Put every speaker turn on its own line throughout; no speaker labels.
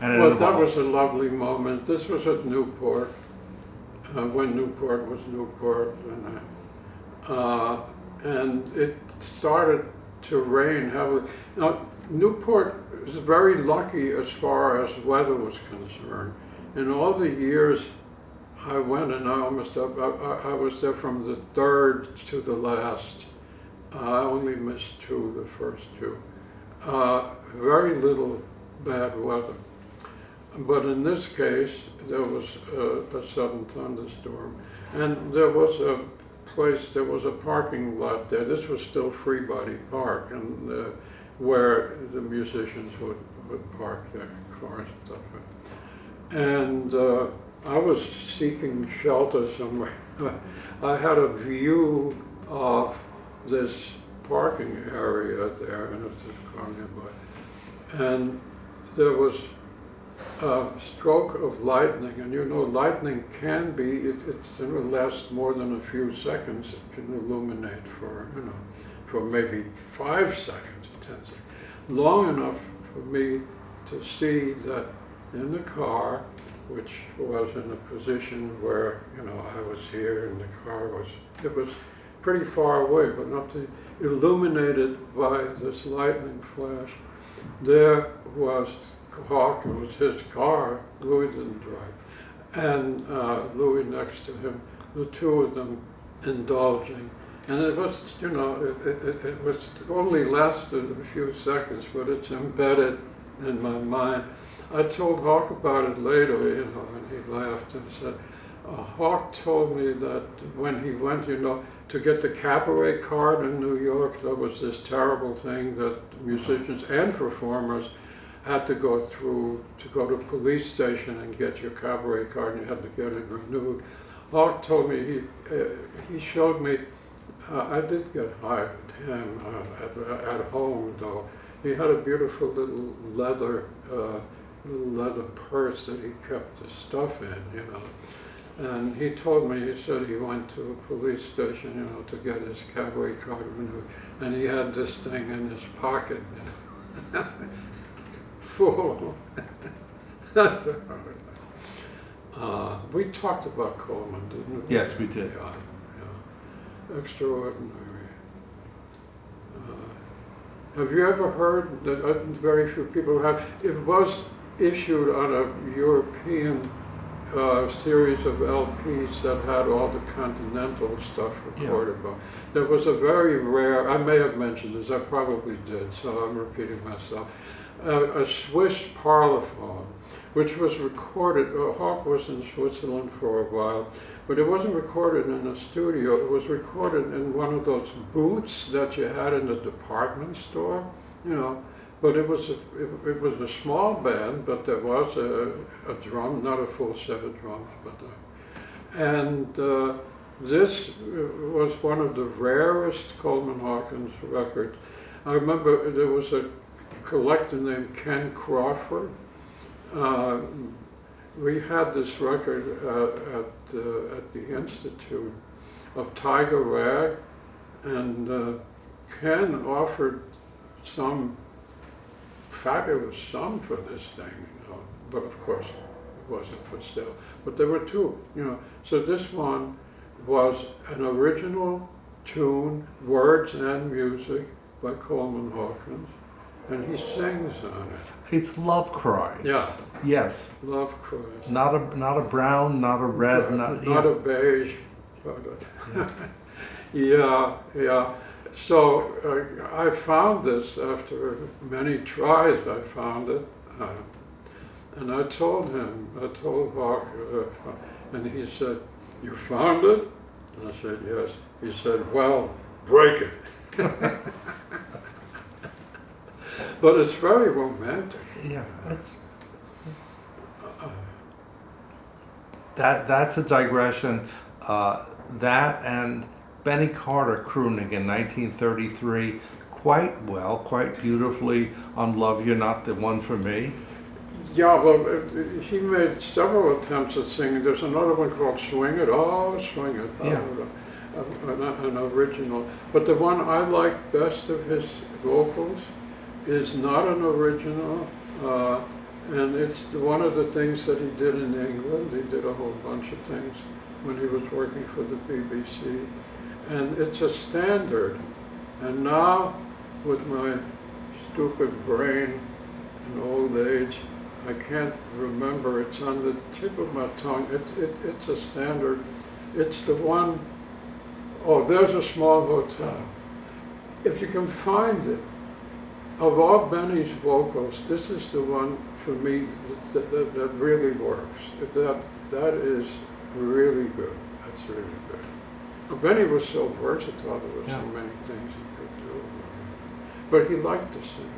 And
Well, that was a lovely moment. This was at Newport, when Newport was Newport, and it started to rain heavily. Now, Newport was very lucky as far as weather was concerned. In all the years I went, and I was there from the third to the last. I only missed two, the first two. Very little bad weather. But in this case, there was a sudden thunderstorm. And there was a parking lot there. This was still Free Body Park, and where the musicians would park their cars and stuff. And I was seeking shelter somewhere. I had a view of this parking area there, and it's a car nearby. And there was a stroke of lightning, and you know, lightning can be, it lasts more than a few seconds. It can illuminate for maybe 5 seconds, 10 seconds. Long enough for me to see that in the car, which was in a position where, I was here and the car it was pretty far away, but not illuminated by this lightning flash. There was Hawk, it was his car, Louis didn't drive, and Louis next to him, the two of them indulging. And it was, it was only lasted a few seconds, but it's embedded in my mind. I told Hawk about it later, and he laughed and said, Hawk told me that when he went, to get the cabaret card in New York, there was this terrible thing that musicians and performers had to go through to go to a police station and get your cabaret card, and you had to get it renewed. Hawk told me, he showed me, I did get hired him at home though. He had a beautiful little leather purse that he kept the stuff in, And he told me, he said he went to a police station, to get his cabaret card renewed, and he had this thing in his pocket, full. That's a we talked about Coleman, didn't we?
Yes, we did.
Yeah. Extraordinary. Have you ever heard that very few people have? It was issued on a European series of LPs that had all the continental stuff recorded. Yeah. There was a very rare, I may have mentioned this, I probably did, so I'm repeating myself, a Swiss parlophone, which was recorded, Hawk was in Switzerland for a while, but it wasn't recorded in a studio, it was recorded in one of those booths that you had in the department store, But it was a small band, but there was a drum, not a full set of drums, and this was one of the rarest Coleman Hawkins records. I remember there was a collector named Ken Crawford. We had this record at the Institute of Tiger Rag, and Ken offered some fabulous sum for this thing, but of course it wasn't for sale. But there were two, So this one was an original tune, words and music by Coleman Hawkins, and he sings on it.
It's Love Cries.
Yeah.
Yes.
Love Cries.
Not a brown, not a red,
not a beige. Yeah. So I found this after many tries. I found it, and I told Hawk, and he said, "You found it?" And I said, "Yes." He said, "Well, break it." But it's very romantic.
Yeah, that's a digression. That and Benny Carter crooning in 1933 quite beautifully on Love You're Not the One for Me.
Yeah, well, he made several attempts at singing. There's another one called Swing It, Swing It,
yeah.
An original. But the one I like best of his vocals is not an original. And it's one of the things that he did in England. He did a whole bunch of things when he was working for the BBC. And it's a standard. And now, with my stupid brain and old age, I can't remember. It's on the tip of my tongue. It's a standard. It's the one, oh, there's a small hotel. If you can find it, of all Benny's vocals, this is the one for me that really works. That is really good. That's really good. Well, Benny was so versatile. There were so many things he could do. But he liked to sing.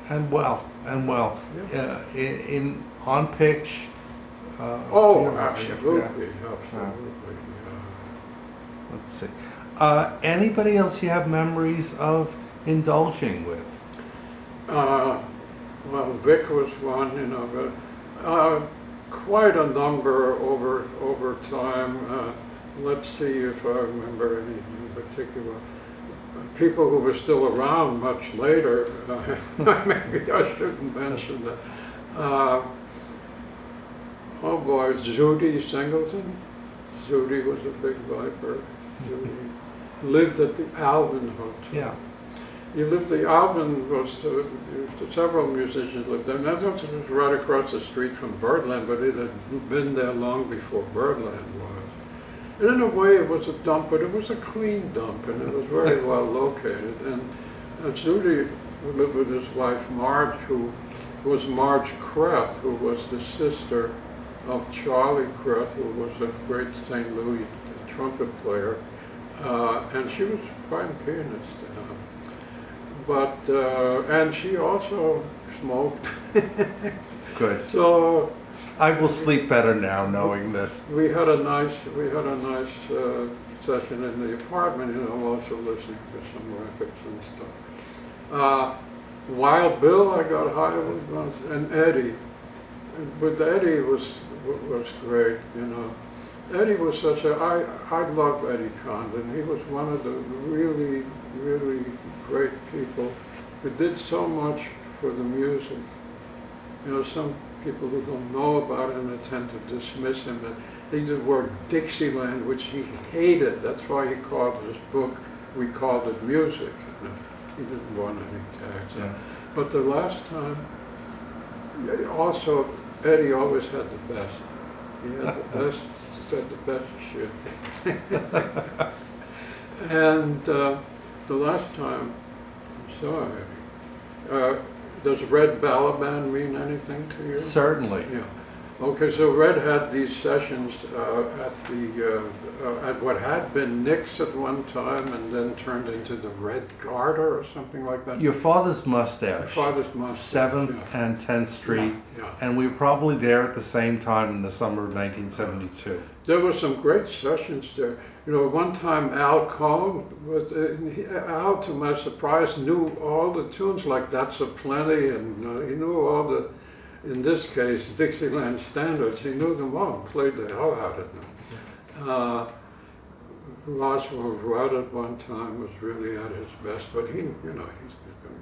And well.
Yeah.
On pitch.
Oh,
yeah,
absolutely,
yeah.
absolutely.
Let's see. Anybody else you have memories of indulging with?
Well, Vic was one, you know, but quite a number over time. Let's see if I remember anything in particular. People who were still around much later, maybe I shouldn't mention that. Oh boy, Judy Singleton. Judy was a big viper. Judy lived at the Alvin Hotel.
Yeah.
You lived, the Alvin was, several musicians lived there. And that was right across the street from Birdland, but it had been there long before Birdland was. And in a way it was a dump, but it was a clean dump, and it was very well located. And Judy lived with his wife Marge, who was Marge Kreth, who was the sister of Charlie Kreth, who was a great St. Louis trumpet player. And she was a fine pianist. But, and she also smoked.
Good.
So
I will sleep better now knowing this.
we had a nice session in the apartment, you know, also listening to some records and stuff. Wild Bill I got high with once, and Eddie. But Eddie was great, you know. Eddie was such a, I love Eddie Condon. He was one of the really, really great people who did so much for the music. You know, some people who don't know about him, they tend to dismiss him. They used the word Dixieland, which he hated. That's why he called his book, we called it music. He didn't want any tags.
Yeah.
But the last time, also, Eddie always had the best. He had the best, said the best shit. And the last time, I'm sorry, does Red Balaban mean anything to you?
Certainly.
Yeah. Okay, so Red had these sessions at what had been Nick's at one time, and then turned into the Red Garter or something like that.
Your father's mustache.
Father's mustache.
7th
yeah.
and 10th Street.
Yeah.
And we were probably there at the same time in the summer of 1972.
There were some great sessions there. You know, one time Al Cohn, Al, to my surprise, knew all the tunes like That's a Plenty, and he knew all the, in this case, Dixieland standards. He knew them all and played the hell out of them. Roswell Rudd at one time was really at his best, but he, you know, he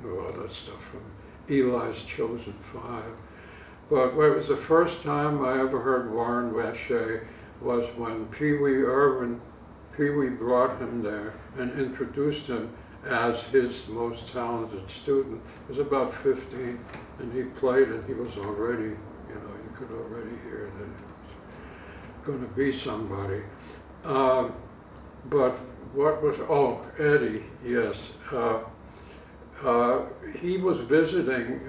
knew all that stuff from Eli's Chosen Five. But it was the first time I ever heard Warren Weshay was when Pee Wee brought him there and introduced him as his most talented student. He was about 15, and he played, and he was already, you know, you could already hear that he was going to be somebody. But what was, oh, Eddie, yes. He was visiting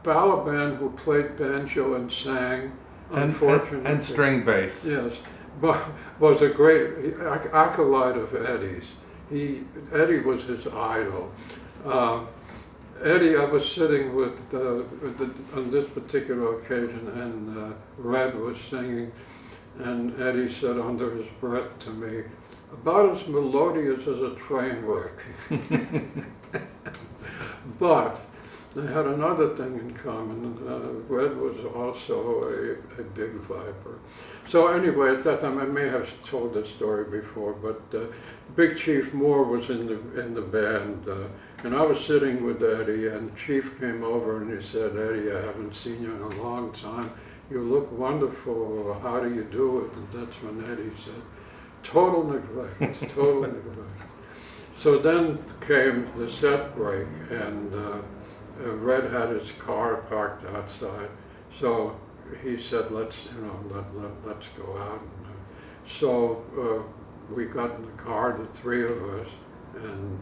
Balaban, who played banjo and sang, unfortunately.
And string bass.
Yes, but was a great acolyte of Eddie's. Eddie was his idol. Eddie, I was sitting with on this particular occasion, and Red was singing, and Eddie said under his breath to me, "About as melodious as a train wreck." But they had another thing in common. Red was also a big viper. So anyway, at that time, I may have told this story before, but Big Chief Moore was in the band, and I was sitting with Eddie, and Chief came over and he said, "Eddie, I haven't seen you in a long time. You look wonderful. How do you do it?" And that's when Eddie said, "Total neglect, total neglect." So then came the set break, and Red had his car parked outside. So he said, "Let's go out." And, so we got in the car, the three of us, and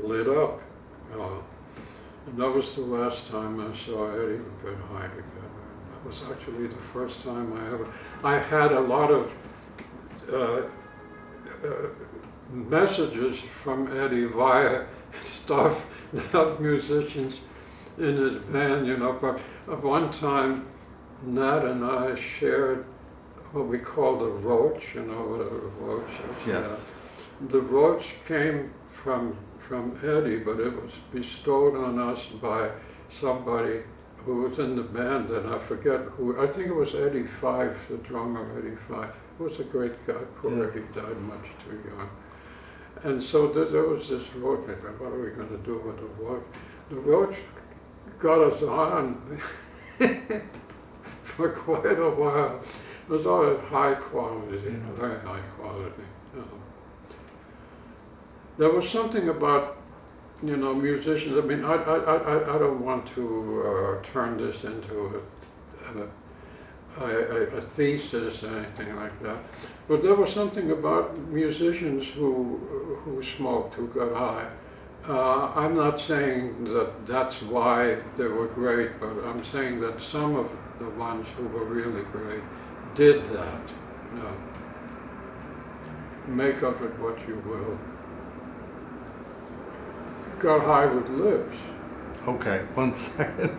lit up. And that was the last time I saw Eddie and Red High together. That was actually the first time I had a lot of messages from Eddie via stuff that musicians in his band, but at one time Nat and I shared what we call the roach, what a roach is.
Yes.
The roach came from Eddie, but it was bestowed on us by somebody who was in the band, and I forget who. I think it was Eddie Fife, the drummer, Eddie Fife. He was a great guy. Poor Eddie died much too young. And so there was this roach. I thought, what are we going to do with the roach? The roach got us on for quite a while. It was all high quality, very high quality. There was something about, musicians. I mean, I don't want to turn this into a thesis or anything like that. But there was something about musicians who smoked, who got high. I'm not saying that that's why they were great, but I'm saying that some of the ones who were really great did that. Make of it what you will. Got high with lips.
Okay, one second.